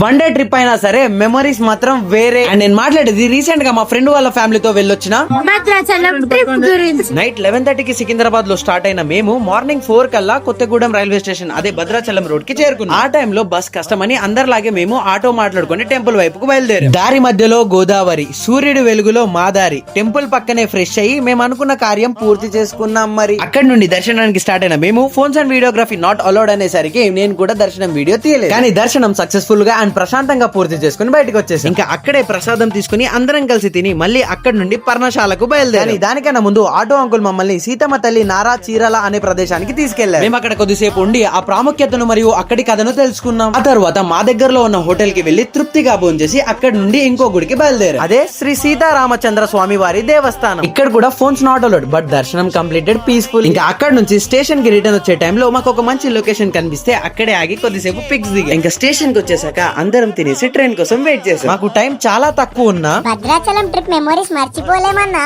One day trip అయినా సరే memories మాత్రం వేరే. అండ్ నేను మాట్లాడేది రీసెంట్ గా మా ఫ్రెండ్ వాళ్ళ ఫ్యామిలీతో వెళ్ళొచ్చిన నైట్ 11:30కి సికింద్రాబాద్ లో స్టార్ట్ అయిన మేము మార్నింగ్ 4 కల్లా కొత్తగూడెం రైల్వే స్టేషన్ అదే భద్రాచలం రోడ్ కి చేరుకున్నాం. ఆ టైంలో బస్ కష్టమని అందరిలాగే మేము ఆటో మాట్లాడుకుని టెంపుల్ వైపుకు బయలుదేరాం. దారి మధ్యలో గోదావరి, సూర్యుడి వెలుగులో మాదారి, టెంపుల్ పక్కనే ఫ్రెష్ అయ్యి మేము అనుకున్న కార్యం పూర్తి చేసుకున్నాం. మరి అక్కడి నుండి దర్శనానికి స్టార్ట్ అయిన మేము phones and videography not allowed అనేసరికి నేను కూడా దర్శనం వీడియో తీయలేదు. కానీ దర్శనం సక్సెస్ఫుల్ గా అండ్ ప్రశాంతంగా పూర్తి చేసుకుని బయటకు వచ్చేసి ఇంకా అక్కడే ప్రసాదం తీసుకుని అందరం కలిసి తిని మళ్ళీ అక్కడి నుండి పర్ణశాలకు బయలుదేరి. దానికన్నా ముందు ఆటో అంకుల్ మమ్మల్ని సీతమ్మ తల్లి నారా చీరాల అనే ప్రదేశానికి తీసుకెళ్లారు. మేము అక్కడ కొద్దిసేపు ఉండి ఆ ప్రాముఖ్యతను మరియు అక్కడి కథను తెలుసుకున్నాం. ఆ తర్వాత మా దగ్గరలో ఉన్న హోటల్ కి వెళ్లి తృప్తిగా భోంచేసి అక్కడి నుండి ఇంకో గుడికి బయలుదేరు. అదే శ్రీ సీతారామచంద్ర స్వామి వారి దేవస్థానం. ఇక్కడ కూడా ఫోన్స్ నాట్ అలౌడ్, బట్ దర్శనం కంప్లీటెడ్ పీస్ఫుల్. ఇంకా అక్కడ నుంచి స్టేషన్ కి రిటర్న్ వచ్చే టైంలో మాకు ఒక మంచి లొకేషన్ కనిపిస్తే అక్కడే ఆగి కొద్దిసేపు పిక్స్ దిగా ఇంకా స్టేషన్ కి వచ్చేసాక అందరం తినేసి ట్రైన్ కోసం వెయిట్ చేసాం. మాకు టైం చాలా తక్కువ ఉన్నా భద్రాచలం ట్రిప్ మెమోరీస్ మర్చిపోలేమన్నా.